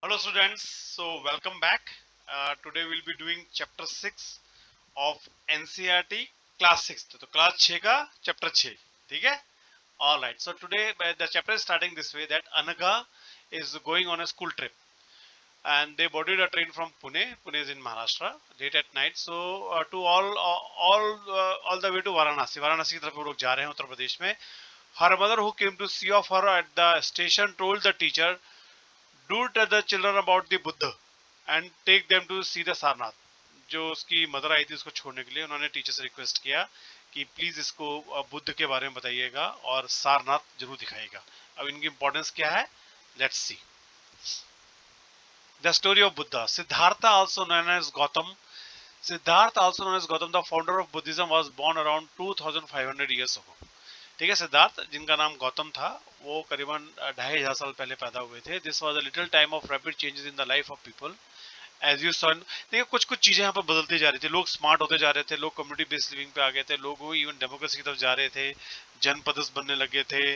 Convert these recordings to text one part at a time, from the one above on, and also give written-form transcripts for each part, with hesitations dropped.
Hello students, so welcome back. Today we'll be doing chapter 6 of NCERT class 6. तो class 6 का chapter 6, ठीक है? All right. So today the chapter is starting this way that Anagha is going on a school trip and they boarded a train from Pune. Pune is in Maharashtra late at night. So to all the way to Varanasi. Varanasi की तरफ वो लोग जा रहे हैं उत्तर प्रदेश में. Her mother who came to see of her at the station told the teacher, "Do tell the children about the Buddha and take them to see the Sarnath." जो उसकी मदर आई थी उसको छोड़ने के लिए उन्होंने टीचर से रिक्वेस्ट किया कि प्लीज इसको बुद्ध के बारे में बताइएगा और सारनाथ जरूर दिखाइएगा. अब इनकी इंपॉर्टेंस क्या है, let's see. The story of Buddha. Siddhartha also known as Gautam. Siddhartha also known as Gautam the founder of Buddhism was born around 2500 years ago. ठीक है, सिद्धार्थ जिनका नाम गौतम था वो करीबन 2500 साल पहले पैदा हुए थे. This was a little time of rapid changes in the life of people as you sun. देखिए कुछ कुछ चीजें यहाँ पर बदलती जा रही थी. लोग स्मार्ट होते जा रहे थे, लोग कम्युनिटी बेस्ड लिविंग पे आ गए थे, लोग इवन डेमोक्रेसी की तरफ जा रहे थे, जनपदस बनने लगे थे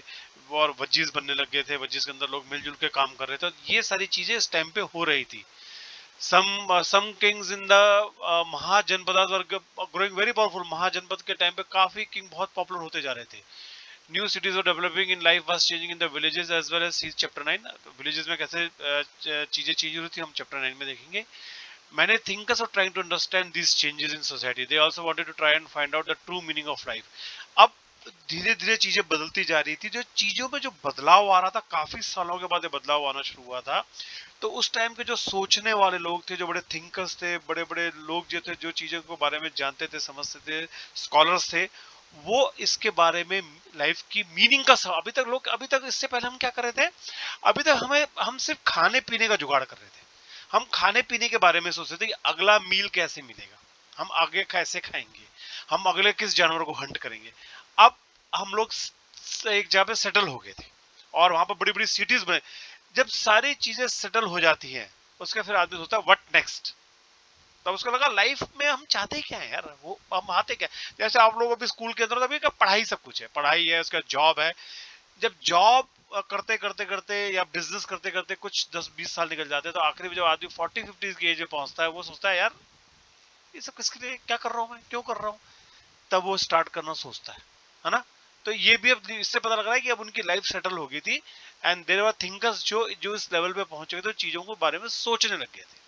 और वज्जीज बनने लगे थे. वज्जीज के अंदर लोग मिलजुल के काम कर रहे थे. ये सारी चीजें इस टाइम पे हो रही थी. some kings in the Mahajanapada were growing very powerful. Mahajanapada के टाइम पे काफी किंग बहुत पॉपुलर होते जा रहे थे. New cities were developing in life was changing in the villages as well as chapter 9. Villages में कैसे चीजें चेंज हो रही थी हम चैप्टर 9 में देखेंगे. Many thinkers are trying to understand these changes in society. They also wanted to try and find out the true meaning of life. अब धीरे धीरे चीजें बदलती जा रही थी. जो चीजों में जो बदलाव आ रहा था, काफी सालों के बाद ये बदलाव आना शुरू हुआ था. तो उस टाइम के जो सोचने वाले लोग थे, जो बड़े थिंकर्स थे, बड़े बड़े लोग जो थे, जो चीजों के बारे में जानते थे, समझते थे, स्कॉलर्स थे, वो इसके बारे में लाइफ की मीनिंग का अभी तक इससे पहले हम क्या कर रहे थे, अभी तक हम सिर्फ खाने पीने का जुगाड़ कर रहे थे. हम खाने पीने के बारे में सोचते थे कि अगला मील कैसे मिलेगा, हम आगे कैसे खाएंगे, हम अगले किस जानवर को हंट करेंगे. अब हम लोग एक जगह पे सेटल हो गए थे और वहां पर बड़ी बड़ी सिटीज बने. जब सारी चीजें सेटल हो जाती हैं उसके फिर आदमी सोचता है व्हाट नेक्स्ट. तब उसको लगा लाइफ में हम चाहते क्या है यार, वो हम आते क्या. जैसे आप लोग अभी स्कूल के अंदर अभी क्या पढ़ाई सब कुछ है, पढ़ाई है, उसका जॉब है. जब जॉब करते करते करते या बिजनेस करते करते कुछ 10-20 साल निकल जाते हैं तो आखिरी में जब आदमी 40-50 की एज में पहुंचता है वो सोचता है यार ये सब किसके लिए, क्या कर रहा हूँ मैं, क्यों कर रहा हूँ. तब वो स्टार्ट करना सोचता है ना. तो ये भी अब इससे पता लग रहा है कि अब उनकी लाइफ सेटल हो गई थी एंड देयर वर थिंकर्स जो जो इस लेवल पे पहुंच गए थे, चीजों के बारे में सोचने लग गए थे.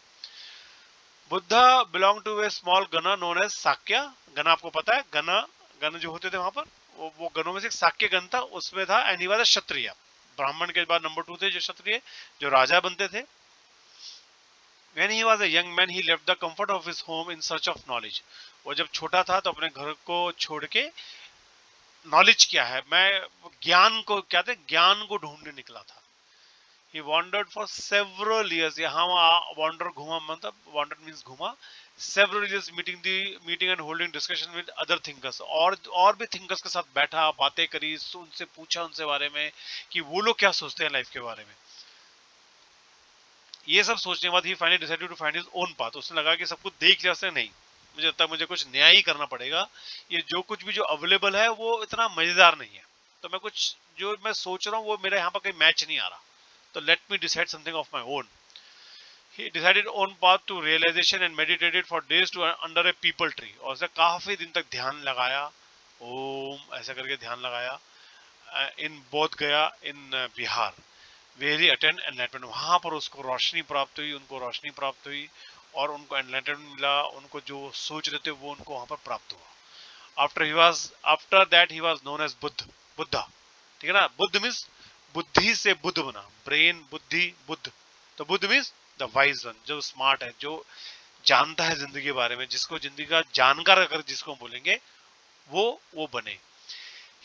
Buddha belong to a small gana known as Sakya. Gana आपको पता है, गना गण जो होते थे वहां पर, वो गणों में से एक साक्य गण था, उसमें था. एंड ही वाज अ क्षत्रिय. ब्राह्मण के बाद नंबर 2 थे जो क्षत्रिय, जो राजा बनते थे. When he was a young man, he left the comfort of his home in search of knowledge. वो जब छोटा था तो अपने घर को छोड़ के नॉलेज क्या है, मैं ज्ञान को क्या थे, ज्ञान को ढूंढने निकला था. He wandered for several years. यहाँ wander घूमा मतलब wandered means घूमा. Several years meeting and holding discussion with other thinkers. और भी thinkers के साथ बैठा, बातें करी, उनसे पूछा उनसे बारे में कि वो लोग क्या सोचते हैं लाइफ के बारे में. ये सब सोचने के बाद ही finally decided to find his own path. उसने लगा कि सब कुछ देख लिया से नहीं, मुझे लगता है मुझे कुछ नया ही करना पड़ेगा. ये जो कुछ भी जो अवेलेबल है वो इतना मजेदार नहीं है, तो मैं कुछ जो मैं सोच रहा हूँ वो मेरे यहाँ पर कहीं मैच नहीं आ रहा. तो let me decide something of my own. He decided on path to realization and meditated for days to under a people tree. और उसने काफी दिन तक ध्यान लगाया, ओम ऐसा करके ध्यान लगाया. इन बोध गया इन बिहार वेरी अटेंड एनलाइटमेंट. वहां पर उसको रोशनी प्राप्त हुई, उनको रोशनी प्राप्त हुई और उनको एनलाइटमेंट मिला. उनको जो सोच रहे थे वो उनको वहां पर प्राप्त हुआ. After that he was known as Buddha. ठीक है ना. बुद्ध मीन्स बुद्धि से बुद्ध बना, ब्रेन बुद्धि बुद्ध. तो Buddha means the wise one, जो स्मार्ट है, जो जानता है जिंदगी के बारे में, जिसको जिंदगी का जानकार अगर जिसको बोलेंगे वो बने.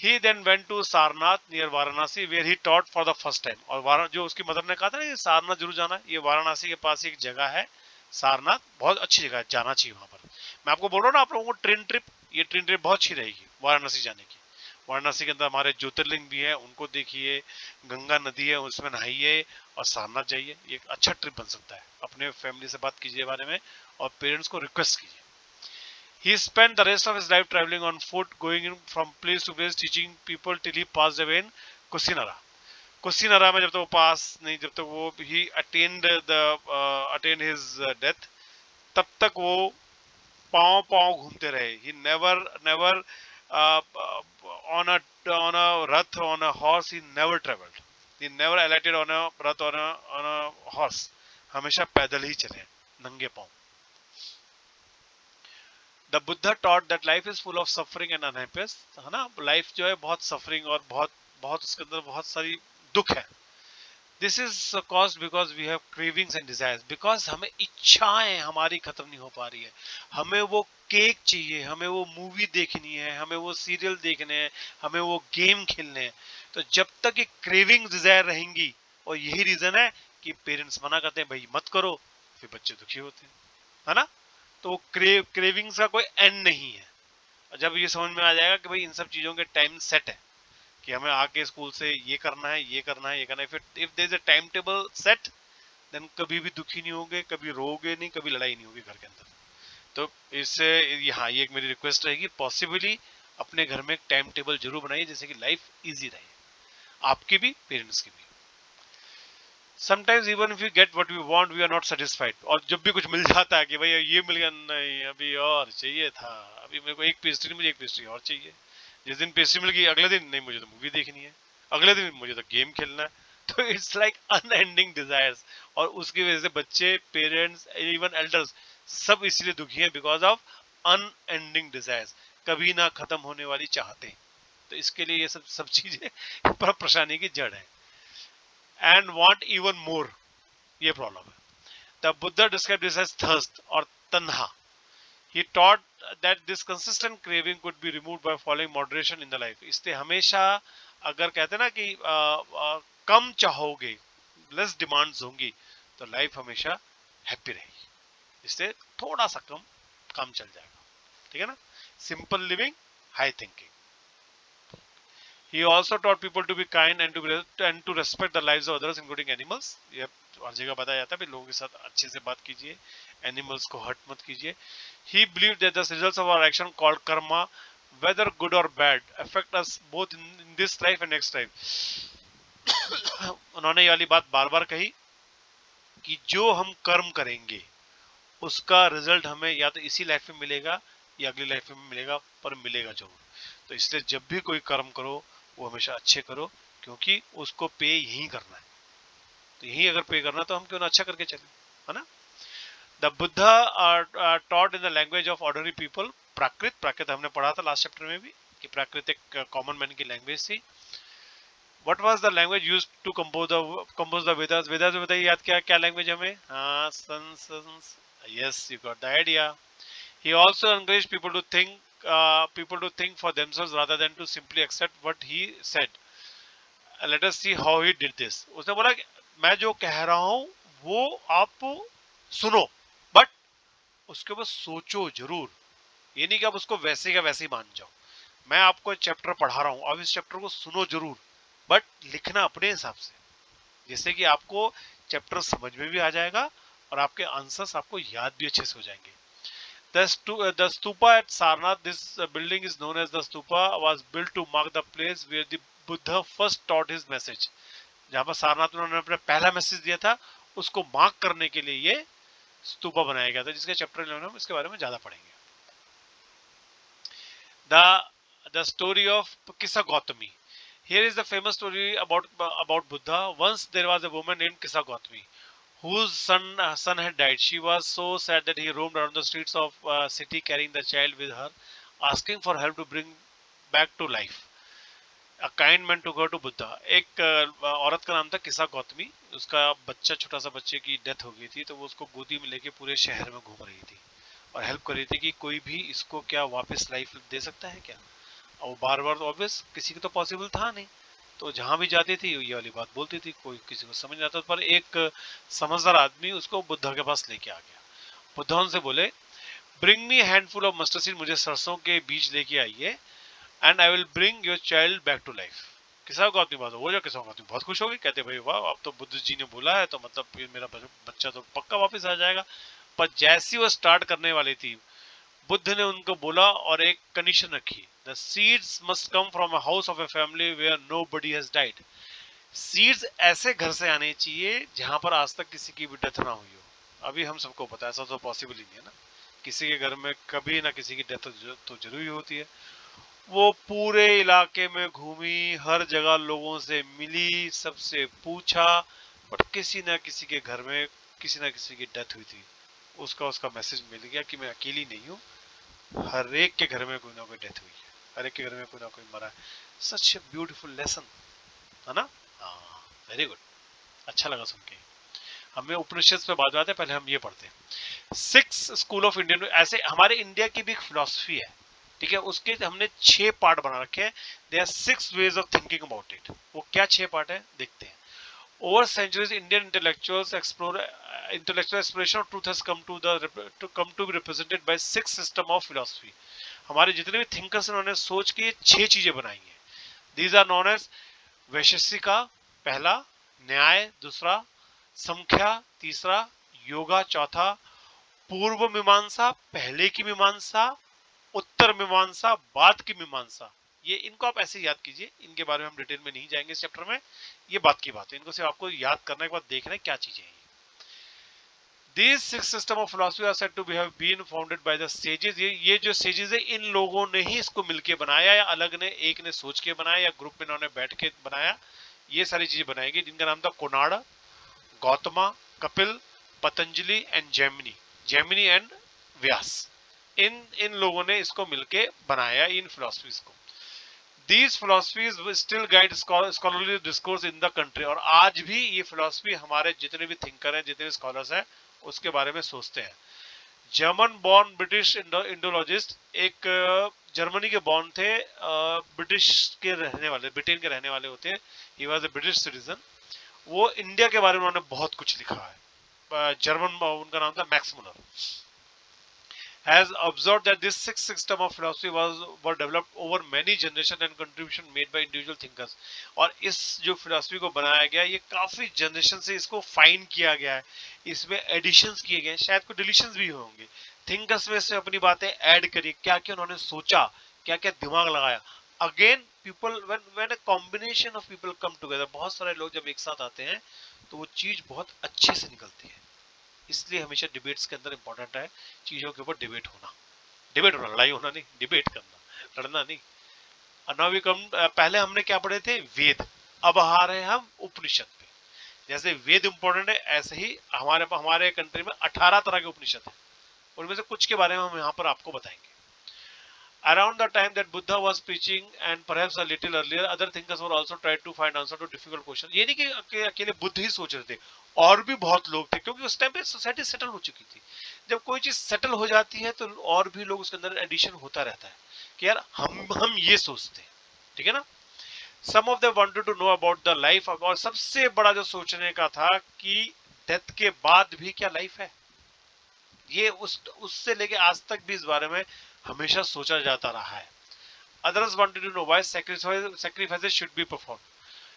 He then went to Sarnath near Varanasi where he taught for the first time. और जो उसकी मदर ने कहा था ना ये सारनाथ जरूर जाना, ये वाराणसी के पास एक जगह है सारनाथ, बहुत अच्छी जगह है, जाना चाहिए वहां पर. मैं आपको बोल रहा हूँ ना आप लोगों को ट्रेन ट्रिप, ये ट्रेन ट्रिप बहुत अच्छी रहेगी वाराणसी जाने की. वाराणसी के अंदर हमारे ज्योतिर्लिंग भी है, उनको देखिए, गंगा नदी है उसमें नहाइए और सारनाथ जाइए. ये एक अच्छा ट्रिप बन सकता है. अपने फैमिली से बात कीजिए बारे में और पेरेंट्स को रिक्वेस्ट कीजिए. He spent the rest of his life traveling on foot, going from place to place, teaching people till he passed away in Kusinara. कुशीनरा में जब तक वो पास नहीं, जब तक वो ही अटेंड हिज डेथ, तब तक वो पांव पांव घूमते रहे. He never never on a rath, on a horse, he never travelled. He never alighted on a rath, on a horse. हमेशा पैदल ही चले, नंगे पांव. The Buddha taught that life is full of suffering and unhappiness, है ना. लाइफ जो है बहुत सफरिंग और बहुत बहुत उसके अंदर बहुत सारी दुख है. This is cause because we have cravings and desires. Because हमें इच्छाएं हमारी खत्म नहीं हो पा रही है. हमें वो केक चाहिए, हमें वो मूवी देखनी है, हमें वो सीरियल देखने हैं, हमें वो गेम खेलने हैं. तो जब तक ये क्रेविंग डिजायर रहेंगी, और यही रीजन है कि पेरेंट्स मना करते हैं भाई मत करो, फिर बच्चे दुखी होते हैं, है ना. तो क्रेविंग्स का कोई एंड नहीं है. जब ये समझ में आ जाएगा कि भाई इन सब चीजों के टाइम सेट है, कि हमें आके स्कूल से ये करना है, ये करना है, ये करना है, फिर if there is a time table set, then कभी भी दुखी नहीं होगे, कभी रोगे नहीं, कभी लड़ाई नहीं होगी घर के अंदर. तो इससे यहाँ ये एक मेरी रिक्वेस्ट रहेगी, पॉसिबली अपने घर में एक टाइम टेबल जरूर बनाइए, जिससे कि लाइफ इजी रहे, आपकी भी पेरेंट्स की भी. Sometimes even if you get what we want, we are not satisfied. और जब भी कुछ मिल जाता है कि भाई ये मिल गया, नहीं अभी और चाहिए था, अभी मेरे को एक पेस्ट्री, मुझे एक पेस्ट्री और चाहिए. जिस दिन पेस्ट्री मिल गई, अगले दिन नहीं मुझे तो मूवी देखनी है, अगले दिन मुझे तो गेम खेलना है. तो इट्स लाइक अनएंडिंग डिजायर्स. और उसकी वजह से बच्चे, पेरेंट्स, इवन एल्डर्स सब इसलिए दुखी हैं, बिकॉज ऑफ अनएंडिंग डिजायर्स, कभी ना खत्म होने वाली चाहते. तो इसके लिए ये सब सब चीजें परेशानी की जड़ है. एंड वांट इवन मोर, ये प्रॉब्लम है. The Buddha describe this as thirst और tanha. He taught that this consistent craving could be removed by following moderation in the life. इसलिए हमेशा अगर कहते हैं ना कि कम चाहोगे, लेस डिमांड्स होंगी, तो लाइफ हमेशा हैप्पी रहेगी. इससे थोड़ा सा कम काम चल जाएगा, ठीक है ना. Simple living, high thinking. He also taught people to be kind and to respect the lives of others, including animals. ये हर जगह बताया जाता है, लोगों के साथ अच्छे से बात कीजिए, एनिमल्स को हर्ट मत कीजिए. He believed that the results of our action called karma, whether good or bad, affect us both in this life and next life. उन्होंने ये वाली बात बार बार कही कि जो हम कर्म करेंगे उसका रिजल्ट हमें या तो इसी लाइफ में मिलेगा या अगली लाइफ में मिलेगा, पर मिलेगा जरूर. तो इसलिए जब भी कोई कर्म करो, वो हमेशा अच्छे करो, क्योंकि उसको पे यही करना है. तो यही अगर पे करना, तो हम क्यों ना अच्छा करके चले, है ना. The Buddha taught in the language of ordinary people. Prakrit, Prakrit हमने पढ़ा था लास्ट चैप्टर में भी, कि प्राकृत एक कॉमन मैन की लैंग्वेज थी. What was the language used to compose the Vedas. Vedas में बताइए याद क्या क्या लैंग्वेज हमें. हाँ, yes, you got the idea. He also encouraged people to think for themselves rather than to simply accept what he said. Let us see how he did this. उसने बोला कि मैं जो कह रहा हूं वो आप सुनो, बट उसके ऊपर सोचो जरूर. ये नहीं कि आप उसको वैसे का वैसे ही मान जाओ. मैं आपको चैप्टर पढ़ा रहा हूं, आप इस चैप्टर को सुनो जरूर, बट लिखना अपने हिसाब से, जिससे कि आपको चैप्टर समझ में भी आ जाएगा और आपके आंसर्स आपको याद भी अच्छे से हो जाएंगे. The stupa at Sarnath, this building is known as the stupa, was built to mark the place where the Buddha first taught his message. जहाँ पर सारनाथ में उन्होंने अपना पहला मैसेज दिया था, उसको मार्क करने के लिए ये स्तूपा बनाया गया था, जिसके चैप्टर में हम इसके बारे में ज्यादा पढ़ेंगे. The story of Kisa Gautami. Here is the famous story about Buddha. Once there was a woman named Kisa Gautami, whose son had died. She was so sad that he roamed around the streets of city carrying the child with her, asking for help to bring back to life. A kind man took her to Buddha. एक औरत का नाम था किसा गौतमी. उसका बच्चा, छोटा सा बच्चे की डेथ हो गई थी, तो वो उसको गोदी में लेके पूरे शहर में घूम रही थी और हेल्प कर रही थी कि कोई भी इसको क्या वापस लाइफ दे सकता है क्या. और वो बार बार ऑब्वियस किसी को तो पॉसिबल था नहीं, तो जहां भी जाती थी ये वाली बात बोलती थी, कोई किसी को समझ नहीं आता. पर एक समझदार आदमी उसको बुद्धा के पास लेके आ गया. बुद्धा उनसे बोले, bring me handful of mustard seed, मुझे सरसों के बीज लेके आइए, and I will bring your child back to life. Kisa Gautami बात हो जो किसा गौतमी बहुत खुश हो गई. कहते भाई वाह, अब तो बुद्ध जी ने बोला है, तो मतलब फिर मेरा बच्चा तो पक्का वापस आ जाएगा. पर जैसी वो स्टार्ट करने वाली थी, बुद्ध ने उनको बोला और एक कंडीशन रखी. The seeds must come from a house of a family where nobody has died. Seeds ऐसे घर से आने चाहिए जहां पर आज तक किसी की भी डेथ ना हुई हो। अभी हम सबको पता है, ऐसा तो पॉसिबल ही नहीं है ना, किसी के घर में कभी ना किसी की डेथ तो जरूरी होती है। वो पूरे इलाके में घूमी, हर जगह लोगों से मिली, सबसे पूछा, बट किसी ना किसी के घर में किसी ना किसी की डेथ हुई थी। उसका उसका मैसेज मिल गया कि मैं अकेली नहीं हूँ, हर एक के घर में कोई ना कोई डेथ हुई है, हर एक के घर में कोई ना कोई मरा है। सच ए ब्यूटीफुल लेसन, है ना? हाँ, वेरी गुड, अच्छा लगा सुन के। हमें उपनिषद पे बात आते हैं, पहले हम ये पढ़ते हैं। सिक्स स्कूल ऑफ इंडियन, ऐसे हमारे इंडिया की भी एक फिलोसफी है, ठीक है, उसके हमने 6 पार्ट बना रखे हैं। They are 6 ways of thinking about it. वो क्या 6 पार्ट है देखते हैं। Over centuries Indian intellectuals explore intellectual exploration of truth has come to be represented by 6 system of philosophy। हमारे जितने भी थिंकर्स उन्होंने सोच के 6 चीजें बनाई हैं। These are known as Vaisheshika पहला, न्याय दूसरा, संख्या तीसरा, योगा चौथा, पूर्व मीमांसा पहले की मीमांसा, उत्तर मीमांसा बाद की मीमांसा। ये इनको आप ऐसे याद कीजिए, इनके बारे में हम डिटेल में नहीं जाएंगे इस चैप्टर में, ये बात की बात है, इनको सिर्फ आपको याद करने के बाद देखना है क्या चीजें हैं। These 6 system of philosophy are said to have been founded by the sages। ये जो sages है, इन लोगों ने ही इसको मिलके बनाया, या अलग ने एक ने सोच के बनाया, या ग्रुप में इन्होंने बैठ के बनाया। ये सारी चीजें बनाई गई, जिनका नाम था कोनाड, गौतमा, कपिल, पतंजलि एंड जैमिनी, जैमिनी एंड व्यास। इन इन लोगों ने इसको मिलके बनाया, इन फिलोसफीज को। These philosophies still guide scholarly discourse in the country। और आज भी ये फिलोसफी हमारे जितने भी थिंकर हैं, जितने भी स्कॉलर्स हैं, उसके बारे में सोचते हैं। जर्मन बॉर्न ब्रिटिश इंडोलॉजिस्ट, एक जर्मनी के बॉर्न थे, ब्रिटिश के रहने वाले, ब्रिटेन के रहने वाले होते हैं। He was a British citizen. वो इंडिया के बारे में उन्होंने बहुत कुछ लिखा है। जर्मन, उनका नाम था Max Muller, has observed that this six system of philosophy were developed over many generations and contribution made by individual thinkers। और इस जो फिलोसफी को बनाया गया, ये काफी जनरेशन से इसको फाइन किया गया है, इसमें एडिशंस किए गए, शायद कुछ डिलीशंस भी होंगे। थिंकर्स में से अपनी बातें ऐड करी, क्या क्या उन्होंने सोचा, क्या क्या दिमाग लगाया। Again people, when a combination of people come together, बहुत सारे लोग जब एक साथ आते हैं तो वो चीज बहुत अच्छे से निकलती है। इसलिए हमेशा डिबेट्स के अंदर इंपॉर्टेंट है चीजों के ऊपर डिबेट होना, लड़ाई होना नहीं, डिबेट करना, लड़ना नहीं। नाउ वी कम, पहले हमने क्या पढ़े थे, वेद। अब आ रहे हैं हम उपनिषद पे। जैसे वेद इंपॉर्टेंट है, ऐसे ही हमारे कंट्री में 18 तरह के उपनिषद है, उनमें से कुछ के बारे में हम यहाँ पर आपको बताएंगे। Around the time that Buddha was preaching and perhaps a little earlier, other thinkers were also tried to find answer to difficult questions। ये नहीं कि अकेले बुद्ध ही सोच रहे थे, और भी बहुत लोग थे, क्योंकि उस टाइम पे सोसाइटी सेटल हो चुकी थी। जब कोई चीज सेटल हो जाती है तो और भी लोग उसके अंदर एडिशन होता रहता है कि यार हम ये सोचते हैं, ठीक है ना। Some of them wanted to know about the life, और सबसे बड़ा जो सोचने का था कि डेथ के बाद भी क्या लाइफ है। ये उससे लेके आज तक भी इस बारे में हमेशा सोचा जाता रहा है। Others wanted to know why sacrifices should be performed।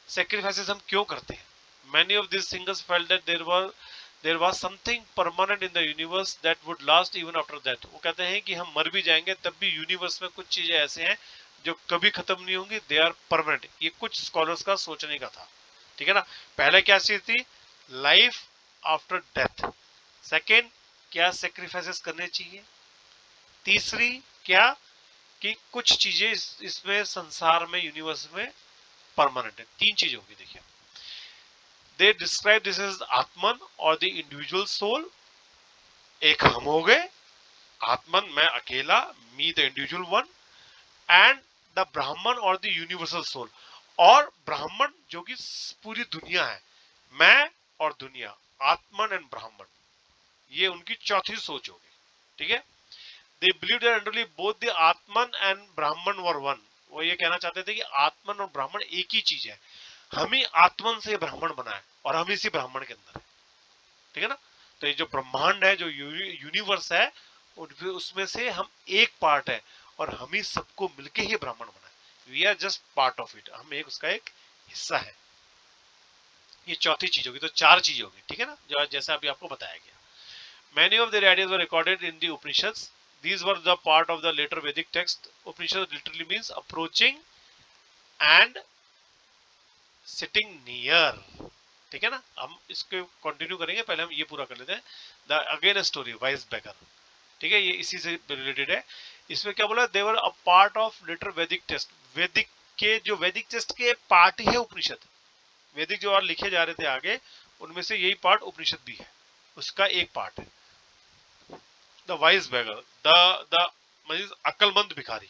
Sacrifices हम क्यों करते हैं। Many of these thinkers felt that there was something permanent in the universe that would last even after death। वो कहते हैं कि हम मर भी जाएंगे तब भी यूनिवर्स में कुछ चीजें ऐसे हैं जो कभी खत्म नहीं होंगी, दे आर परमानेंट। ये कुछ स्कॉलर्स का सोचने का था, ठीक है ना। पहले क्या चीज थी, लाइफ आफ्टर डेथ। सेकेंड, क्या सेक्रीफाइसेस करने चाहिए। तीसरी, क्या कि कुछ चीजें इसमें संसार में, यूनिवर्स में परमानेंट है। 3 चीजें होगी, देखिए। दे डिस्क्राइब दिस एज आत्मन और द इंडिविजुअल सोल। एक हम हो गए, आत्मन मैं अकेला, me the individual one, and the ब्राह्मण और द यूनिवर्सल सोल। और ब्राह्मण जो कि पूरी दुनिया है, मैं और दुनिया, आत्मन एंड ब्राह्मण, ये उनकी चौथी सोच होगी, ठीक है। They believed that generally both the Atman and Brahman were one। वो ये कहना चाहते थे कि आत्मन और ब्राह्मण एक ही चीज है, हम ही आत्मन से ब्राह्मण बना है और हम इसी ब्राह्मण के अंदर है, ठीक है ना। तो ये जो ब्रह्मांड है, जो यूनिवर्स है, उसमें से हम एक पार्ट है और हम ही सबको मिलके ही ब्राह्मण बना है। We are just part of it, हम एक उसका एक हिस्सा है। ये चौथी चीज होगी, तो 4 चीज होगी, ठीक है ना, जो जैसा अभी आपको बताया गया। Many of their ideas were recorded in the Upanishads। These were the part of the later Vedic text। Upanishad literally means approaching and sitting near, ठीक है ना। हम इसको कंटिन्यू करेंगे, पहले हम ये पूरा कर लेते हैं। द अगेन स्टोरी वाइज बेगर, ठीक है, ये इसी से रिलेटेड है। इसमें क्या बोला, देवर अ पार्ट ऑफ लेटर वैदिक टेस्ट, वैदिक के जो वैदिक टेस्ट के पार्ट ही है उपनिषद, वैदिक जो और लिखे जा रहे थे आगे उनमें से यही पार्ट उपनिषद भी है, उसका एक पार्ट है। The wise beggar, the means अक्लमंद भिखारी।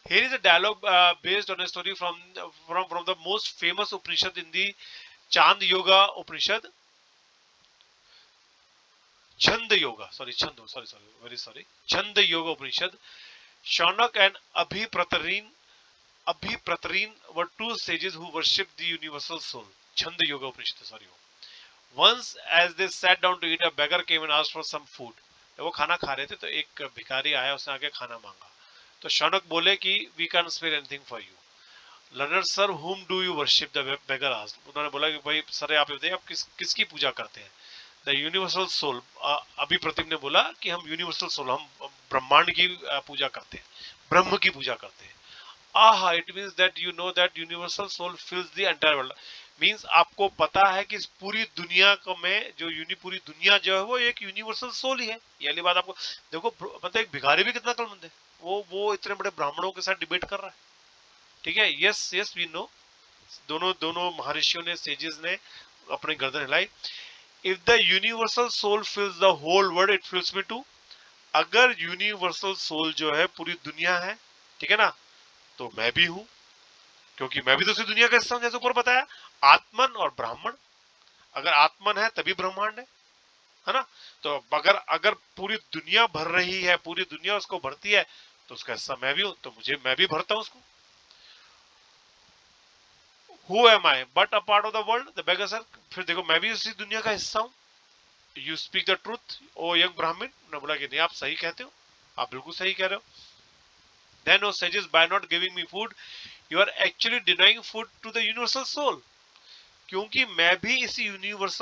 Here is a dialogue based on a story from the most famous Upanishad in the Chand Yoga Upanishad. Chand Yoga, sorry, very sorry. Chand Yoga Upanishad. Shaunak and Abhipratareen were two sages who worshipped the universal soul. Chand Yoga Upanishad, sorry. Once, as they sat down to eat, a beggar came and asked for some food. वो खाना खा रहे थे तो एक भिखारी आया, उसने आके खाना मांगा। तो शौनक बोले कि we can spare anything for you. Learner sir, whom do you worship, the beggar asked. उन्होंने बोला कि भाई सर आप बताइए आप किसकी पूजा करते हैं। द यूनिवर्सल सोल, अभी प्रतिम ने बोला कि हम यूनिवर्सल सोल, हम ब्रह्मांड की पूजा करते हैं, ब्रह्म की पूजा करते हैं। Aha, it means that you know that universal soul fills the entire world. Means आपको पता है कि इस पूरी दुनिया को में जो पूरी दुनिया जो है वो एक यूनिवर्सल सोल ही है। ये वाली बात आपको देखो, मतलब एक भिखारी भी कितना अक्लमंद है, वो इतने बड़े ब्राह्मणों के साथ डिबेट कर रहा है, ठीक है। यस यस वी नो, दोनों दोनों महर्षियों ने, सेजेस ने अपनी गर्दन हिलाई। If the universal soul fills the whole world, it fills me too. अगर यूनिवर्सल सोल जो है पूरी दुनिया है, ठीक है ना, तो मैं भी हूं, क्योंकि मैं भी तो उसी दुनिया का हिस्सा हूं, जैसे ऊपर बताया, आत्मन और ब्राह्मण। अगर आत्मन है तभी ब्रह्मांड है ना। तो अगर अगर पूरी दुनिया भर रही है, पूरी दुनिया उसको भरती है, तो उसका हिस्सा मैं भी हूं, तो मैं भी भरता हूं उसको। Who am I but a part of the world? The beggar said, फिर देखो मैं भी उसी दुनिया का हिस्सा हूं। You speak the truth, O young Brahmin. ने बोला कि नहीं आप सही कहते हो, आप बिल्कुल सही कह रहे हो। Then O sages, by not giving me food, you are actually denying food to the universal soul. क्योंकि मैं भी इस यूनिवर्स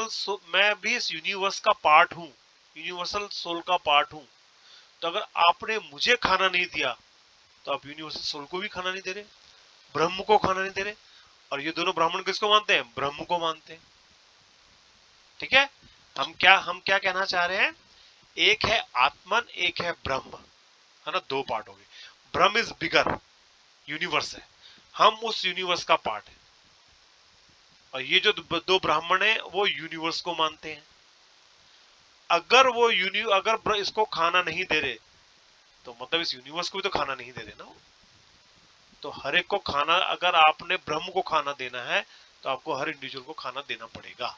का पार्ट हूं, यूनिवर्सल सोल का पार्ट हूं। तो अगर आपने मुझे खाना नहीं दिया, तो आप यूनिवर्सल सोल को भी खाना नहीं दे रहे, ब्रह्म को खाना नहीं दे रहे। और ये दोनों ब्राह्मण किसको मानते हैं, ब्रह्म को मानते हैं, ठीक है। हम क्या कहना चाह रहे हैं, एक है आत्मन, एक है ब्रह्म, है ना, दो पार्ट हो गए। ब्रह्म इज बिगर, यूनिवर्स है, हम उस यूनिवर्स का पार्ट है। और ये जो दो ब्राह्मण है वो यूनिवर्स को मानते हैं। अगर वो अगर इसको खाना नहीं दे रहे, तो मतलब इस यूनिवर्स को भी तो खाना नहीं दे रहे ना। तो हर एक को खाना, अगर आपने ब्रह्म को खाना देना है, तो आपको हर इंडिविजुअल को खाना देना पड़ेगा।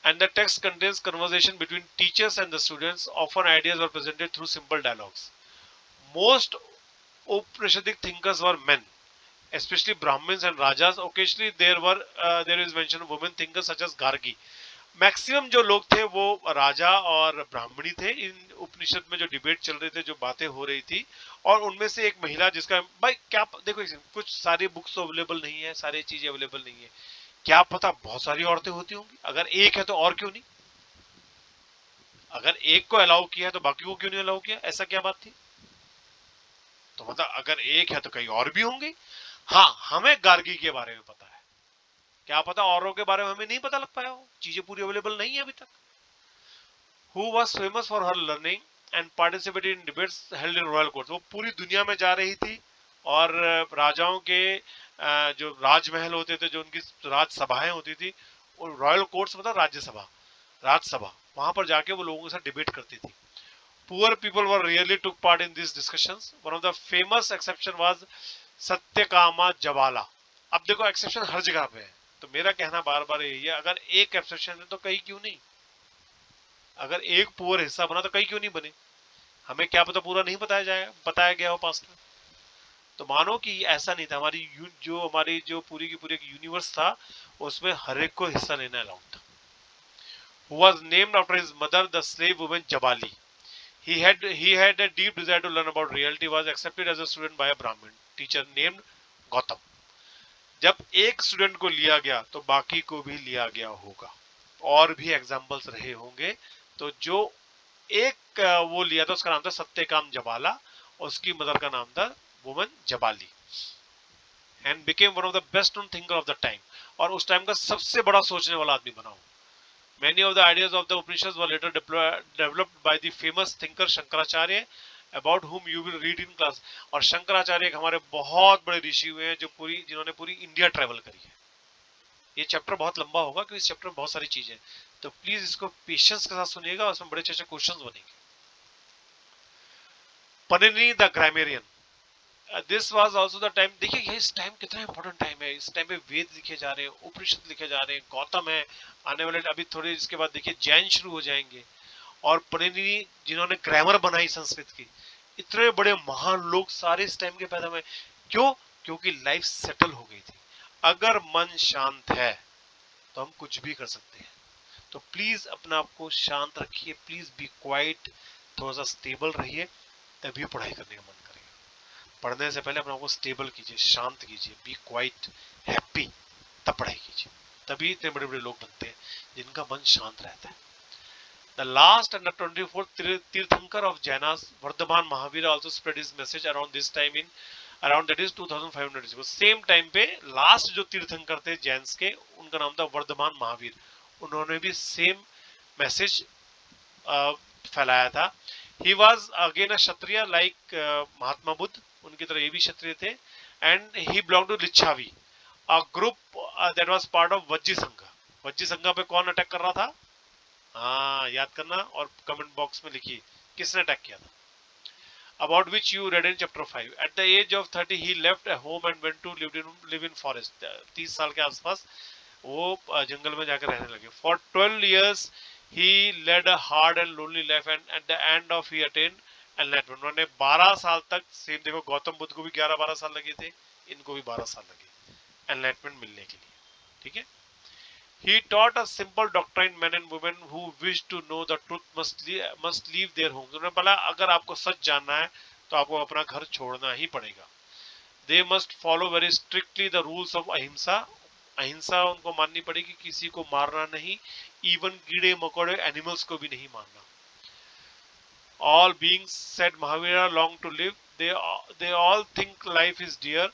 And the text contains conversation between teachers and the students. Often ideas were presented through simple dialogues. Most Upanishadic thinkers were men, especially Brahmins and Rajas. Occasionally there is mention women thinkers such as Gargi. Maximum जो लोग थे वो राजा और ब्राह्मणी थे। इन उपनिषद में जो debate चल रहे थे, जो बातें हो रही थी, और उनमें से एक महिला जिसका भाई क्या देखो, कुछ सारी बुक्स अवेलेबल नहीं है, सारी चीजें अवेलेबल नहीं है, क्या पता बहुत सारी औरतें होती होंगी। अगर एक है तो और क्यों नहीं, अगर एक को अलाउ किया है तो बाकी को क्यों नहीं अलाउ किया, ऐसा क्या बात थी। तो मतलब अगर एक है तो कहीं और भी होंगे। हाँ, हमें गार्गी के बारे में पता है, क्या पता औरों के बारे में हमें नहीं पता लग पाया हो, चीजें पूरी अवेलेबल नहीं है अभी तक। Who was famous for her learning and participated in debates held in royal courts. वो पूरी दुनिया में जा रही थी और राजाओं के जो राजमहल होते थे, जो उनकी राजसभाएं होती थी, और रॉयल कोर्ट्स मतलब राज्यसभा, राजसभा, वहां पर जाके वो लोगों के साथ डिबेट करती थी। Poor people were rarely took part in these discussions. One of the famous exception was Satyakama Jabala. अब देखो एक्सेप्शन हर जगह पे है, तो मेरा कहना बार बार यही है, अगर एक एक्सेप्शन है तो कई क्यों नहीं। अगर एक पुअर हिस्सा बना तो कई क्यों नहीं बने, हमें क्या पता पूरा नहीं बताया गया हो पास्ट में। तो मानो कि ऐसा नहीं था, हमारी जो पूरी की पूरी यूनिवर्स था, उसमें हर एक को हिस्सा लेना अलाउड था। Who was named after his mother, the slave woman Jabali. He had a deep desire to learn about reality. Was accepted as a student by a Brahmin teacher named Gautam. जब एक student को लिया गया तो बाकी को भी लिया गया होगा, और भी एग्जाम्पल्स रहे होंगे। तो जो एक वो लिया था उसका नाम था सत्यकाम जबाला, और उसकी मदर का नाम था woman Jabali. and became one of the best known thinker of the time, और उस टाइम का सबसे बड़ा सोचने वाला आदमी बना हूँ. Many of the ideas of the Upanishads were later developed by the famous thinker Shankaracharya, about whom you will read in class. और शंकराचार्य एक हमारे बहुत बड़े ऋषि हुए हैं जो जिन्होंने पूरी इंडिया ट्रेवल करी है. ये चैप्टर बहुत लंबा होगा क्योंकि इस चैप्टर में बहुत सारी चीजें हैं, तो प्लीज इसको पेशेंस के साथ सुनिएगा, उसमें बड़े अच्छे क्वेश्चंस बनेंगे. Panini the grammarian, this was also the time. देखिए इस टाइम कितना इंपॉर्टेंट टाइम है. इस टाइम पे वेद लिखे जा रहे हैं, उपनिषद लिखे जा रहे हैं, गौतम है आने वाले, अभी थोड़े इसके बाद देखिए जैन शुरू हो जाएंगे, और पनिनी जिन्होंने ग्रामर बनाई संस्कृत की, इतने बड़े महान लोग सारे इस टाइम के पैदा हुए. क्यों? क्योंकि लाइफ सेटल हो गई थी. अगर मन शांत है तो हम कुछ भी कर सकते हैं. तो प्लीज अपने आप को शांत रखिए, प्लीज बी क्वाइट, थोड़ा सा स्टेबल रहिए, तभी पढ़ाई करने का मन करेगा. पढ़ने से पहले अपने आप को स्टेबल कीजिए, शांत कीजिए, बी क्वाइट, हैप्पी, तब पढ़ाई कीजिए. तभी इतने बड़े बड़े लोग बनते हैं जिनका मन शांत रहता है. The last and the 24th Tirthankar of Jainas, Vardhaman Mahavira, also spread his message around this time in around that is 2500 years ago. Same time पे लास्ट जो तीर्थंकर थे जैन्स के, उनका नाम था वर्धमान महावीर. उन्होंने भी सेम मैसेज फैलाया था. He was again a Kshatriya like Mahatma Buddha, उनकी तरह ये भी क्षत्रिय थे. And he belonged to Lichavi, a group that was part of Vajji संघ. वज्जी संघ पे कौन अटैक कर रहा था? हाँ, याद करना और कमेंट बॉक्स में लिखिए किसने अटैक किया था. About which you read in chapter 5. At the age of 30 he left a home and went to live in forest. 30 साल के आसपास वो जंगल में जाकर रहने लगे. For 12 years he led a hard and lonely life, and at the end of he attained enlightenment. उन्होंने 12 साल तक, सेम देखो गौतम बुद्ध को भी 11-12 साल लगे थे, इनको भी 12 साल लगे एनलाइटमेंट मिलने के लिए. ठीक है. He taught a simple doctrine, men and women who wish to know the truth must leave their homes. उन्होंने बोला अगर आपको सच जानना है तो आपको अपना घर छोड़ना ही पड़ेगा. They must follow very strictly the rules of अहिंसा. अहिंसा उनको माननी पड़ेगी, किसी को मारना नहीं, इवन कीड़े मकोड़े एनिमल्स को भी नहीं मारना. All beings, said Mahavira, long to live. They all think life is dear.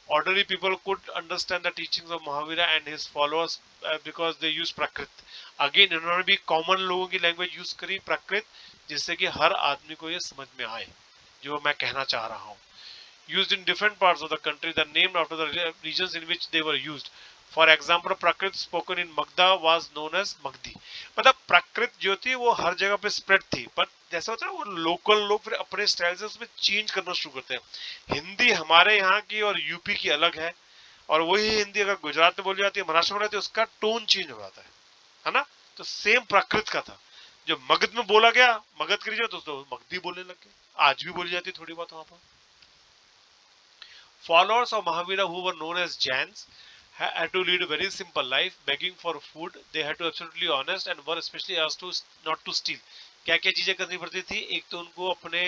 Ordinary people could understand the teachings of Mahavira and his followers because they use Prakrit. Again, इन्होंने भी common लोगों की language use करी, प्राकृत, जिससे कि हर आदमी को ये समझ में आए जो मैं कहना चाह रहा हूँ. Used in different parts of the country, the named after the regions in which they were used. For example, Prakrit spoken in Magda was known as Magdi. मतलब प्राकृत जो थी वो हर जगह पे स्प्रेड थी, पर जैसा होता है वो लोकल लोग फिर अपने स्टाइल से उसमें चेंज करना शुरू करते हैं. हिंदी हमारे यहाँ की और यूपी की अलग है, और वही हिंदी अगर गुजरात में बोली जाती है, महाराष्ट्र में बोली जाती है, उसका टोन चेंज हो जाता है ना. तो सेम प्राकृत का था, जो मगध में बोला गया, मगध करी जाए तो मगधी बोलने लग गए. आज भी बोली जाती है थोड़ी बहुत वहां पर. Followers of Mahavira who were known as Jains had to lead a very simple life, begging for food. They had to absolutely honest and were especially asked to not to steal. क्या क्या चीजें करनी पड़ती थी? एक तो उनको अपने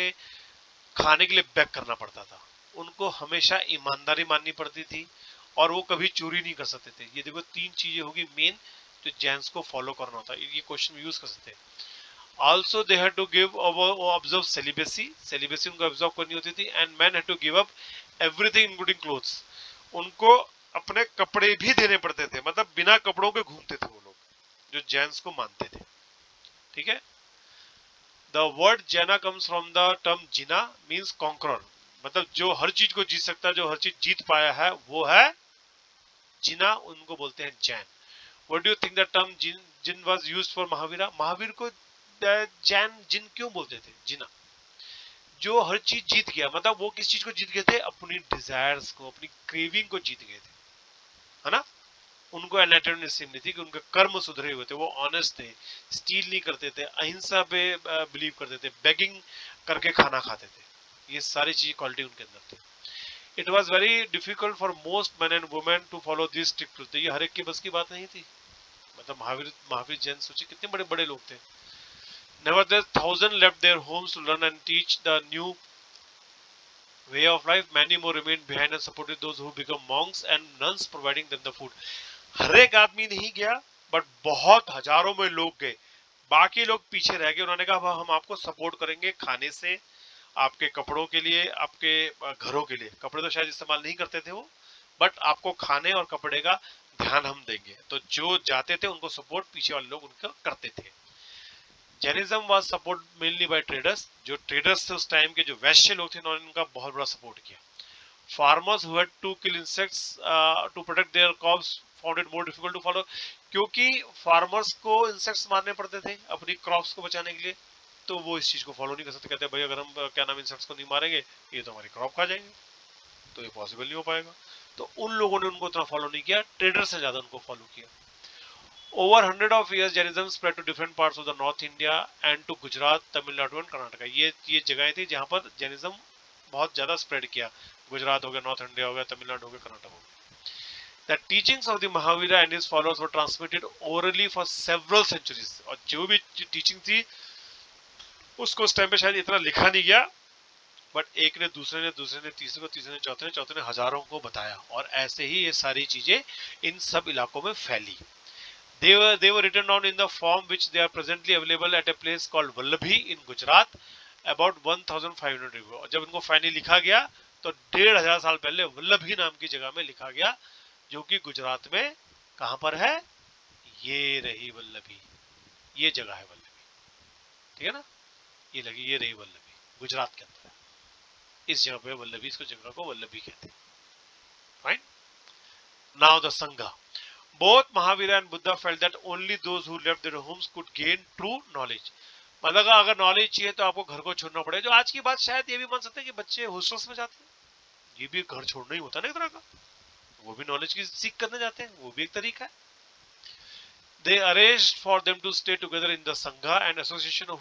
खाने के लिए बैग करना पड़ता था, उनको हमेशा ईमानदारी माननी पड़ती थी, और वो कभी चोरी नहीं कर सकते थे. ये देखो 3 चीजें होगी मेन जो जैन्स को फॉलो करना होता है. ये क्वेश्चन यूज कर सकते हैं. Also they had to give observe celibacy. Celibacy उनको ऑब्जर्व करनी होती थी. And men had to give up everything including clothes. उनको अपने कपड़े भी देने पड़ते थे, मतलब बिना कपड़ों के घूमते थे वो लोग जो जैन्स को मानते थे. ठीक है. The word Jaina comes from the term Jina, means conqueror. मतलब जो हर चीज को जीत सकता है, जो हर चीज जीत पाया है, वो है जिना, उनको बोलते हैं Jain. What do you think the term Jin was used for Mahavira? Mahavir को जैन जिन क्यों बोलते थे? जिना, जो हर चीज जीत गया. मतलब वो किस चीज को जीत गए थे? अपनी डिजायर्स को, अपनी क्रेविंग को जीत गए थे, है ना. उनको एनलाइटनमेंट नसीब नहीं थी कि उनके कर्म सुधरे हुए थे, वो ऑनेस्ट थे, स्टील नहीं करते थे, अहिंसा पे बिलीव करते थे, बेगिंग करके खाना खाते थे. ये सारी चीज क्वालिटी उनके अंदर थी. It was very difficult for most man and women to follow this strict rule. ये हर एक की बस की बात नहीं थी. मतलब महावीर जैन सोचिए कितने बड़े बड़े लोग थे. Nevertheless, thousands left their homes to learn and teach the new way of life. Many more remained behind and supported those who become monks and nuns, providing them the food. हर एक आदमी नहीं गया, बट बहुत हजारों में लोग गए. बाकी लोग पीछे रह गए. उन्होंने कहा हम आपको सपोर्ट करेंगे खाने से, आपके कपड़ों के लिए, आपके घरों के लिए. कपड़े तो शायद इस्तेमाल नहीं करते थे वो, बट आपको खाने और कपड़े का ध्यान हम देंगे। तो जो जाते थे उनको सपोर्ट पीछे वाले लोग उनका करते थे। Jainism was support mainly by traders, जो ट्रेडर्स थे उस टाइम के, जो वैश्य लोग थे, उन्होंने इनका बहुत बड़ा सपोर्ट किया। Farmers who had to kill insects to protect their crops found it more difficult to follow, क्योंकि फार्मर्स को इंसेक्ट्स मारने पड़ते थे अपनी क्रॉप्स को बचाने के लिए, तो वो इस चीज को फॉलो नहीं कर सकते। कहते हैं भाई अगर हम क्या नाम इंसेक्ट्स को नहीं मारेंगे ये तो हमारी क्रॉप खा जाएंगे, तो ये पॉसिबल नहीं हो पाएगा। तो उन लोगों ने उनको उतना फॉलो नहीं किया, ट्रेडर से ज्यादा उनको फॉलो किया। Over 100 of years Jainism spread to different parts of the North India and to Gujarat, Tamil Nadu and Karnataka। ये जगहें थी जहां पर जैनिज्म बहुत ज्यादा स्प्रेड किया। गुजरात हो गया, नॉर्थ इंडिया हो गया, तमिलनाडु हो गया, कर्नाटक हो गया। The teachings of the Mahavira and his followers were transmitted orally for several centuries। और जो भी टीचिंग थी उसको उस टाइम पे शायद इतना लिखा नहीं गया, बट एक ने दूसरे ने, दूसरे ने तीसरे को, तीसरे ने चौथे ने, चौथे ने हजारों को बताया, और ऐसे ही ये सारी चीजें इन सब इलाकों में फैली। They were written down in the form which they are presently available at a place called Vallabhi in Gujarat about 1500 ago। जब इनको फाइनली लिखा गया तो 1500 साल पहले वल्लभी नाम की जगह में लिखा गया, जो कि गुजरात में कहां पर है, ये रही वल्लभी, ये जगह है वल्लभी, ठीक है ना, ये लगी, ये रही वल्लभी, गुजरात के अंदर है, इस जगह पे वल्लभी, इसको जगह को वल्लभी कहते हैं। फाइन। नाउ द संघा। Both Mahavira and Buddha felt that only those who left their homes could gain true knowledge। मतलब अगर नॉलेज चाहिए तो आपको घर को छोड़ना पड़ेगा। जो आज की बात शायद ये भी मान सकते हैं कि बच्चे हॉस्टल्स में जाते हैं, ये भी घर छोड़ना ही होता है ना एक तरह का, वो भी नॉलेज की सीख करने जाते हैं, वो भी एक तरीका है। They arranged for them to stay together in the Sangha and association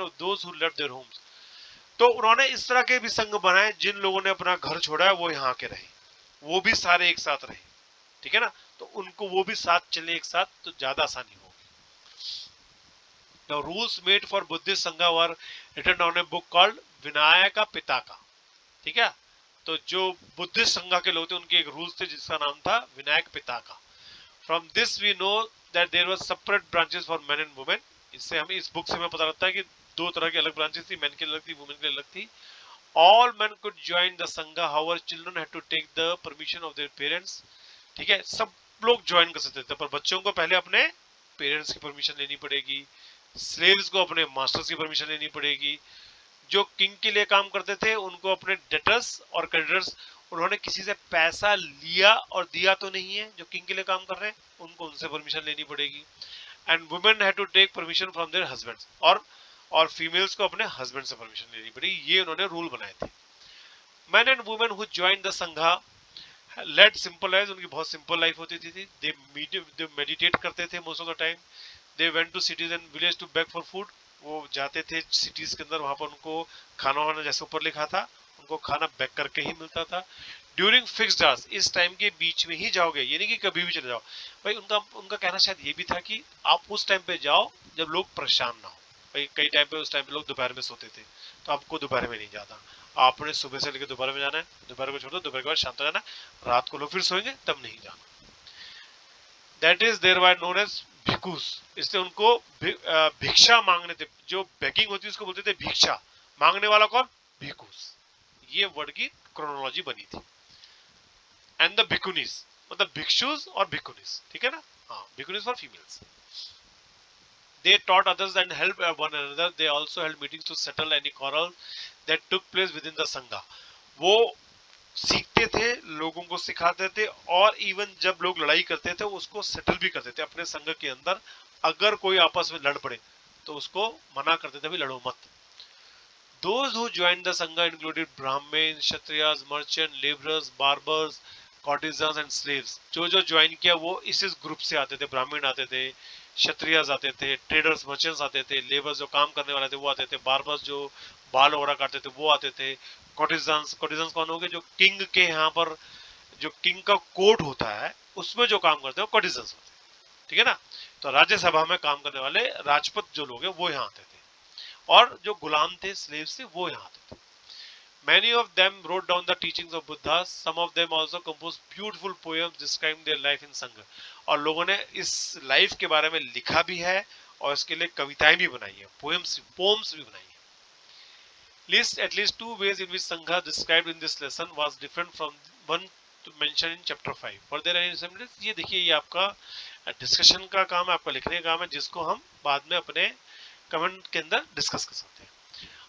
of those who left their homes। तो उन्होंने इस तरह के भी संघ बनाए, जिन लोगों ने अपना घर छोड़ा है वो यहाँ के रहे, वो भी सारे एक साथ रहे, ठीक है ना, तो उनको वो भी साथ चले एक साथ, तो ज्यादा आसानी होगी। Now rules made for Buddhist Sangha were written down in a book called Vinayaka पिताका, ठीक है। तो जो बुद्धिस्ट संघ के लोग थे उनके एक रूल्स थे जिसका नाम था Vinayak पिताका। From this we know that there were separate branches for men and women। इससे हमें, इस बुक से हमें पता लगता है कि दो तरह की अलग ब्रांचेस थी, मेन के अलग थी, वुमेन के अलग थी। All men could join the Sangha, however children had to take the permission of their parents। ठीक है, सब लोग ज्वाइन कर सकते थे, पर बच्चों को पहले अपने पेरेंट्स की परमिशन लेनी पड़ेगी, स्लेव्स को अपने मास्टर्स की परमिशन लेनी पड़ेगी। जो किंग के लिए काम करते थे उनको अपने डेटर्स और क्रेडिटर्स, उन्होंने किसी से पैसा लिया और दिया तो नहीं है, जो किंग के लिए काम कर रहे हैं उनको उनसे परमिशन लेनी पड़ेगी। And women had to take permission from their husbands, और फीमेल्स को अपने हस्बैंड से परमिशन लेनी पड़ेगी, ये उन्होंने रूल बनाए थे। Man and women who join the संघा लेड सिंपल लाइफ, उनकी बहुत सिंपल लाइफ होती थी। दे मेडिटेट करते थे most of the time. They went to cities and village to beg for food, वो जाते थे सिटीज के अंदर, वहां पर उनको खाना वाना, जैसे ऊपर लिखा था, उनको खाना बेग करके ही मिलता था। ड्यूरिंग फिक्स्ड आवर्स, इस टाइम के बीच में ही जाओगे, ये नहीं कि कभी भी चले जाओ। भाई उनका उनका कहना शायद ये भी था कि आप उस टाइम पे जाओ जब लोग परेशान ना हो। भाई कई टाइम पे, उस टाइम पे लोग दोपहर में सोते थे, तो आपको दोपहर में नहीं जाना, आपने सुबह से लेकर दोपहर में जाना है, दोपहर को छोड़ो, दोपहर के बाद शाम तक जाना, रात को लोग फिर सोएंगे तब नहीं जाना। That is there by known as bhikkhus. इसलिए उनको भिक्षा मांगने थे, जो बेगिंग होती है उसको बोलते थे भिक्षा, मांगने वाला कौन, भिकुस, ये वर्ड की क्रोनोलॉजी बनी थी। एंड द भिकुनीस, मतलब भिक्षुस और भिकुनीस, ठीक है ना, हाँ, bhikkhunis for females. They taught others and helped one another। They also held meetings to settle any quarrel that took place within the sangha। वो सीखते थे, लोगों को सिखाते थे, और इवन जब लोग लड़ाई करते थे उसको सेटल भी करते थे अपने संघ के अंदर। अगर कोई आपस में लड़ पड़े तो उसको मना करते थे, भी लड़ो मत। Those who joined the sangha included Brahmins, Kshatriyas, merchants, laborers, barbers, courtesans and slaves। जो जो ज्वाइन किया वो इस ग्रुप से आते थे, ब्राह्मण आते थे, क्षत्रियस आते थे, ट्रेडर्स मर्चेंट्स आते थे, लेबर्स जो काम करने वाले थे वो आते थे, बार्बर्स जो बाल वगैरह काटते थे वो आते थे, कॉर्टिजन्स, कॉर्टिजन्स कौन हो गए, जो किंग के यहाँ पर जो किंग का कोर्ट होता है उसमें जो काम करते हैं कॉर्टिजन्स होते हैं, ठीक है ना। तो राज्यसभा में काम करने वाले राजपत जो लोग हैं वो यहाँ आते थे, और जो गुलाम थे, स्लेव्स थे, वो यहाँ आते थे। Many of them wrote down the teachings of Buddha। Some of them also composed beautiful poems describing their life in Sangha। और लोगों ने इस लाइफ के बारे में लिखा भी है और इसके लिए कविताएं भी बनाई है, पोएम्स भी बनाई है। List at least two ways in which Sangha described in this lesson was different from one mention in chapter 5 for their any similarities. ये देखिए ये आपका डिस्कशन का काम है, आपका लिखने का काम है, जिसको हम बाद में अपने कमेंट के अंदर डिस्कस कर सकते हैं।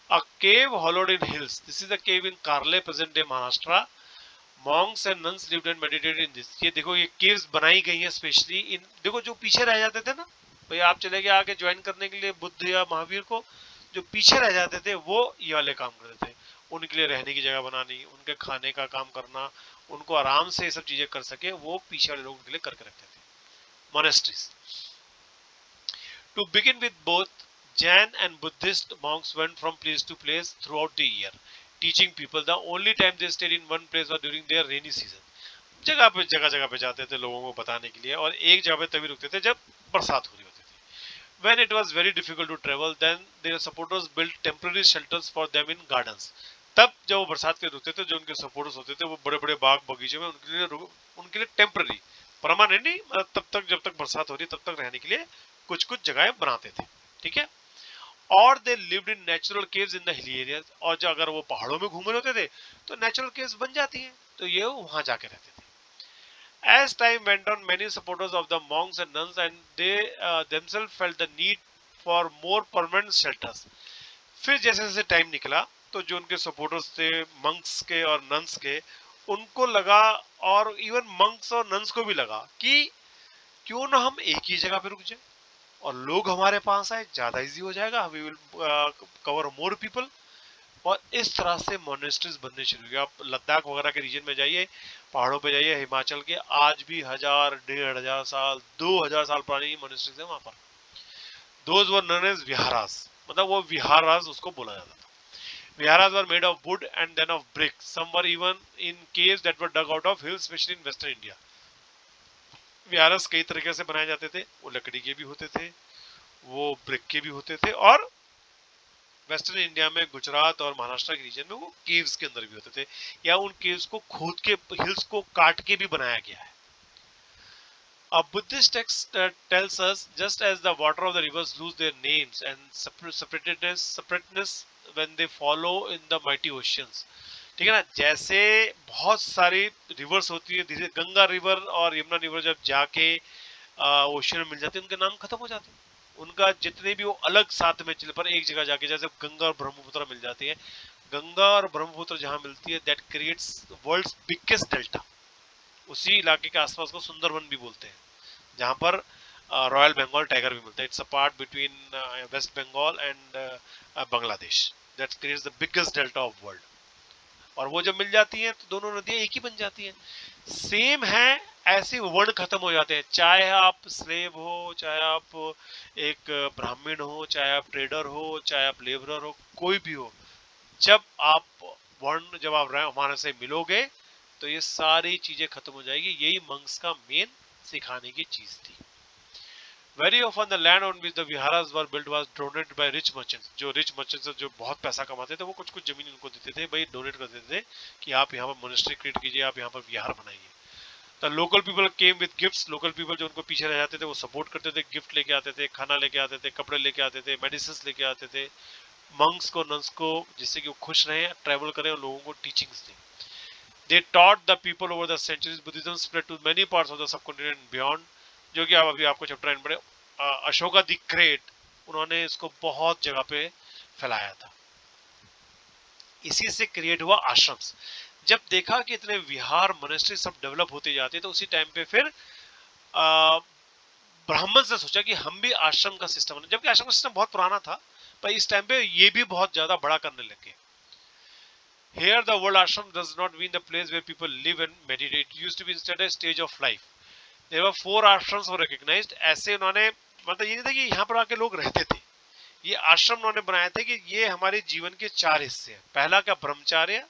A cave hollowed in hills. This is a cave in Karle, present day Maharashtra. Monks and nuns lived and meditated in this. ये देखो ये caves बनाई गई हैं स्पेशली इन, देखो जो पीछे रह जाते थे ना भाई, आप चले गए आगे ज्वाइन करने के लिए बुद्ध या महावीर को, जो पीछे रह जाते थे वो ये वाले काम करते थे, उनके लिए रहने की जगह बनानी, उनके खाने का काम करना, उनको आराम से ये सब चीजें कर सके, वो पीछे वाले लोगों के लिए करके रखते थे monasteries. To begin with, both Jain and Buddhist monks went from place to place throughout the year, teaching people. The only time they stayed in one place was during their rainy season. जगह जगह पे जाते थे लोगों को बताने के लिए, और एक जगह पे तभी रुकते थे जब बरसात हो रही होती थी। When it was very difficult to travel, then their supporters built temporary shelters for them in gardens. तब जब वो बरसात के रुकते थे, जो उनके सपोर्टर्स होते थे वो बड़े बड़े बाग बगीचे में उनके लिए टेम्पररी, परमानेंट नहीं, तब तक जब तक बरसात हो रही तब तक रहने के लिए कुछ कुछ जगह बनाते थे, ठीक है। और they lived in natural caves in the hilly areas, और जो अगर वो पहाड़ों में घूम रहे होते थे तो नेचुरल केव्स बन जाती हैं, तो ये वहां जाके रहते थे। As time went on, many supporters of the monks and nuns and they themselves felt the need for more permanent shelters. फिर जैसे जैसे टाइम निकला तो जो उनके सपोर्टर्स थे मंक्स के और नन्स के, उनको लगा, और इवन मंक्स और नन्स को भी लगा कि क्यों ना हम एक ही जगह पे रुक जाए और लोग हमारे पास आए, ज्यादा इजी हो जाएगा, we will cover more people. और इस तरह से मोनेस्ट्रीज बनने शुरू हुई। आप लद्दाख वगैरह के रीजन में जाइए, पहाड़ों पे जाइए, हिमाचल के, आज भी 1000, 1500 साल, 2000 साल पुरानी मोनेस्ट्रीज है वहां पर। Those were known as viharas, मतलब वो विहारास उसको बोला जाता था। Viharas were made of wood and then of brick, some were even in caves that were dug out of hills, specially in western India. Viharas कई तरीके से बनाए जाते थे, वो लकड़ी के भी होते थे, वो ब्रिक के भी होते थे, और वेस्टर्न इंडिया में गुजरात और महाराष्ट्र के रीजन में वो केव्स के अंदर भी होते थे, या उन केव्स को खोद के हिल्स को काट के भी बनाया गया है। A Buddhist text tells us, just as the water of the rivers lose their names and separateness when they follow in the mighty oceans, ठीक है ना, जैसे बहुत सारी रिवर्स होती है, धीरे गंगा रिवर और यमुना रिवर जब जाके ओशन में मिल जाते हैं, उनके नाम खत्म हो जाते हैं, उनका जितने भी वो अलग साथ में चले, पर एक जगह जाके जैसे गंगा और ब्रह्मपुत्र मिल जाती है, गंगा और ब्रह्मपुत्र जहां मिलती है, that creates world's biggest delta. उसी इलाके के आसपास को सुंदरवन भी बोलते हैं, जहां पर रॉयल बंगाल टाइगर भी मिलता है। It's a part between west Bengal and Bangladesh, that creates the biggest delta of world. और वो जब मिल जाती हैं तो दोनों नदियां एक ही बन जाती हैं। सेम है, ऐसे वर्ण खत्म हो जाते हैं, चाहे आप स्लेव हो, चाहे आप एक ब्राह्मण हो, चाहे आप ट्रेडर हो, चाहे आप लेबरर हो, कोई भी हो, जब आप वर्ण जब आप हमारे से मिलोगे तो ये सारी चीजें खत्म हो जाएगी। यही मंक्स का मेन सिखाने की चीज थी। Very often the land on which the viharas were built was donated by rich merchants. जो rich merchants जो बहुत पैसा कमाते थे, वो कुछ कुछ जमीन उनको देते थे, भाई डोनेट कर देते थे कि आप यहाँ पर मोनेस्ट्री क्रिएट कीजिए, आप यहाँ पर विहार बनाइए। The local people came with gifts. Local people जो उनको पीछे रह जाते थे वो सपोर्ट करते थे, गिफ्ट लेके आते थे, खाना लेके आते थे, कपड़े लेके आते थे, मेडिसिन लेके आते थे, मंक्स को नन्स को, जिससे कि वो खुश रहें, ट्रैवल करें और लोगों को टीचिंग्स दें। They taught the people over the centuries. Buddhism spread to many parts of the subcontinent and beyond, जो कि आप अभी आपको चैप्टर 9 पढ़े, अशोका द ग्रेट, उन्होंने इसको बहुत जगह पे फैलाया था। इसी से क्रिएट हुआ आश्रम्स। जब देखा कि इतने विहार मोनेस्ट्री सब डेवलप होते जाते, तो उसी टाइम पे फिर ब्राह्मण ने सोचा कि हम भी आश्रम का सिस्टम, जबकि आश्रम का सिस्टम बहुत पुराना था, पर इस टाइम पे ये भी बहुत ज्यादा बड़ा करने लगे। Here the word ashram does not mean the place where people live and meditate. It used to be instead a stage of life. There were 4 ashrams were recognized. ऐसे उन्होंने, मतलब ये नहीं था कि यहाँ पर आके लोग रहते थे, ये आश्रम उन्होंने बनाए थे कि ये हमारे जीवन के 4 हिस्से हैं। पहला क्या, ब्रह्मचर्य,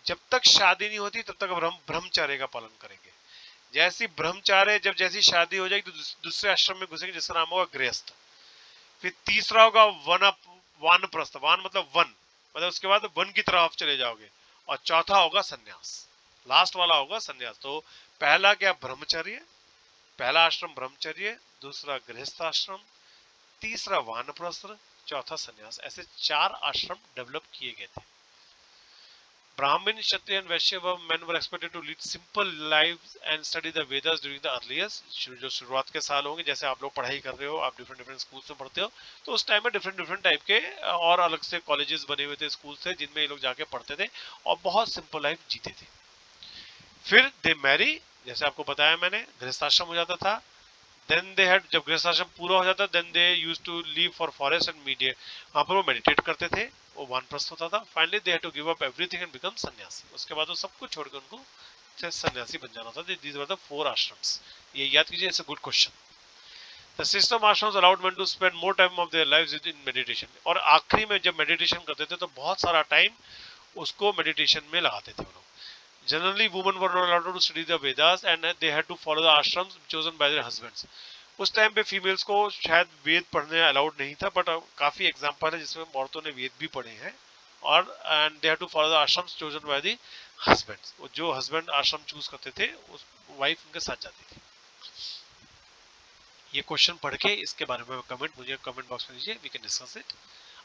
जब तक शादी नहीं होती तब तक ब्रह्मचर्य का पालन करेंगे। जैसी ब्रह्मचर्य, जब जैसी शादी हो जाएगी तो दूसरे आश्रम में घुसेंगे जिसका नाम होगा गृहस्थ। फिर तीसरा होगा वानप्रस्थ, वान मतलब वन, मतलब उसके बाद वन की तरफ चले जाओगे। और चौथा होगा सन्यास, लास्ट वाला होगा सन्यास। तो पहला क्या, ब्रह्मचर्य, पहला आश्रम ब्रह्मचर्य, दूसरा गृहस्थ आश्रम, तीसरा वानप्रस्थ, चौथा सन्यास। ऐसे 4 आश्रम डेवलप किए गए थे। Brahmin, Kshatriya and Vaishya men were expected to lead simple lives and study the Vedas during the earliest, जो शुरुआत के साल होंगे, जैसे आप लोग पढ़ाई कर रहे हो, आप डिफरेंट डिफरेंट स्कूल्स में पढ़ते हो, तो उस टाइम में डिफरेंट डिफरेंट टाइप के और अलग से कॉलेजेस बने हुए थे, स्कूल थे, जिनमें ये लोग जाके पढ़ते थे और बहुत सिंपल लाइफ जीते थे। फिर दे मैरी, जैसे आपको बताया मैंने, गृहस्थाश्रम हो जाता था। देन दे हैड, जब गृहस्थाश्रम पूरा हो जाता, then they used to leave for forest and media, वहां पर वो मेडिटेट करते थे, वो वानप्रस्थ होता था। Finally they had to give up everything and become sannyasi, उसके बाद वो सब कुछ छोड़कर उनको सन्यासी बन जाना था। दीज वर द 4 आश्रम्स, ये याद कीजिए, it's a good question. The system ashrams allowed men to spend more time of their lives in meditation, और आखिरी में जब मेडिटेशन करते थे तो बहुत सारा टाइम उसको मेडिटेशन में लगाते थे वो लोग। Generally, women were not allowed to study the Vedas and they had to follow the ashrams chosen by their husbands. उस टाइम पे फीमेल्स को शायद वेद पढ़ने अलाउड नहीं था, बट काफी एग्जांपल है जिसमें औरतों ने वेद भी पढ़े हैं, और and they had to follow the ashrams chosen by the husbands, जो हस्बैंड आश्रम चूज करते थे उस वाइफ उनके साथ जाती थी। ये क्वेश्चन पढ़ के इसके बारे में कमेंट मुझे कमेंट बॉक्स में दीजिए, वी कैन डिस्कस इट।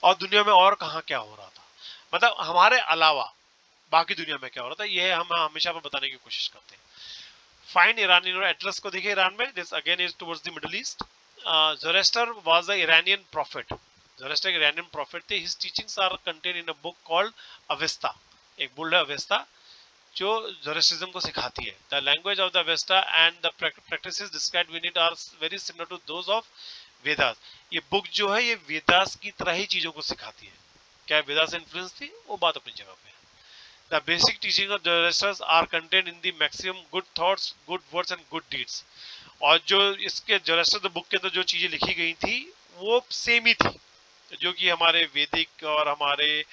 और दुनिया में और कहाँ क्या हो रहा था, मतलब हमारे अलावा बाकी दुनिया में क्या हो रहा था, ये हम हमेशा बताने की कोशिश करते हैं। फाइंड ईरान, एटलस को देखिए ईरान में, this again is towards the Middle East. Zoroaster was a Iranian prophet, Zoroaster एक इरानियन प्रॉफिट थे। His teachings are contain in a book called Avesta, एक बुक है अवेस्ता जो ज़ोरेस्ट्रिज्म को सिखाती है। The language of the Avesta and the practices described in it are very similar to those of Vedas. ये book जो है ये वेदास की तरह ही चीजों को सिखाती है। क्या वेदास से इन्फ्लुएंस थी, वो बात अपनी जगह पे है। The basic teaching of Zoroaster are contained in the maximum good thoughts, good words and good deeds. और जो इसके Zoroaster बुक के अंदर जो चीजें लिखी गई थी वो सेम ही थी, जो कि हमारे वैदिक और हमारे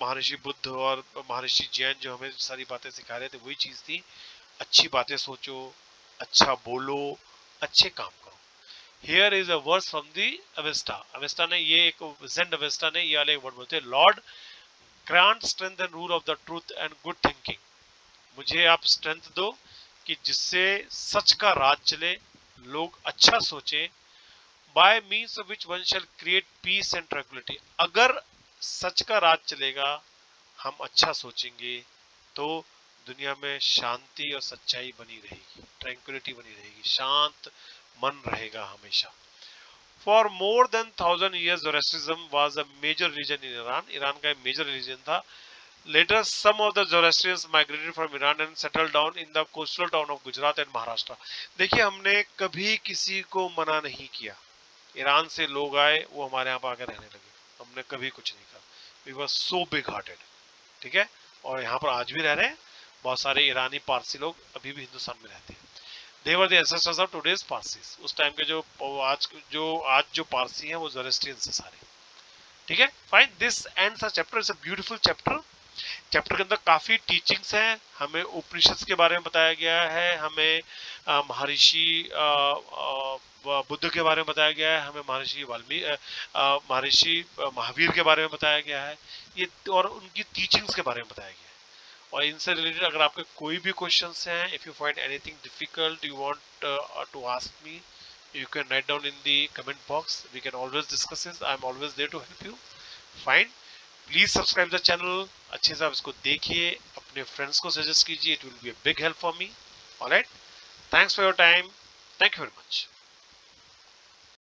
महर्षि बुद्ध और महर्षि जैन जो हमें सारी बातें सिखा रहे थे वही चीज थी। अच्छी बातें सोचो, अच्छा बोलो, अच्छे काम करो। Here is a verse from the Avesta, Avesta ने ये एक जेंड अवेस्टा ने ये वाले वर्ड बोलते हैं, Lord grant strength and rule of the truth and good thinking, मुझे आप स्ट्रेंथ दो कि जिससे सच का राज चले, लोग अच्छा सोचे, by means of which one shall create peace and tranquility, अगर सच का राज चलेगा, हम अच्छा सोचेंगे, तो दुनिया में शांति और सच्चाई बनी रहेगी, ट्रैंक्विलिटी बनी रहेगी, शांत मन रहेगा हमेशा। For more than 1000 years, Zoroastrianism was a major religion in Iran. Iran का एक मेजर रिलीजन था। Later, some of the Zoroastrians migrated from Iran and settled down in the coastal town of Gujarat and Maharashtra. देखिए, हमने कभी किसी को मना नहीं किया, ईरान से लोग आए, वो हमारे यहाँ पर आकर रहने लगे, हमने कभी कुछ नहीं कहा। We were so big hearted, ठीक है, और यहाँ पर आज भी रह रहे हैं बहुत सारे ईरानी पारसी लोग, अभी भी हिंदुस्तान में रहते हैं। They were the ancestors of today's Parsis. उस टाइम के आज जो पारसी हैं वो ज़ोरेस्ट्रियंस हैं सारे, ठीक है। Fine, this ends a chapter, it's a beautiful chapter. Chapter के अंदर काफी टीचिंग्स हैं, हमें उपनिषद के बारे में बताया गया है, हमें महर्षि बुद्ध के बारे में बताया गया है, हमें महर्षि महावीर के बारे में बताया गया है, ये और उनकी टीचिंग्स के बारे में बताया गया है। और इनसे रिलेटेड अगर आपके कोई भी क्वेश्चंस हैं, if you find anything difficult you want to ask me, you can write down in the comment box, we can always discuss this, I am always there to help you. Fine, please subscribe the channel, अच्छे से आप इसको देखिए, अपने friends को suggest कीजिए, it will be a big help for me. Alright, thanks for your time, thank you very much.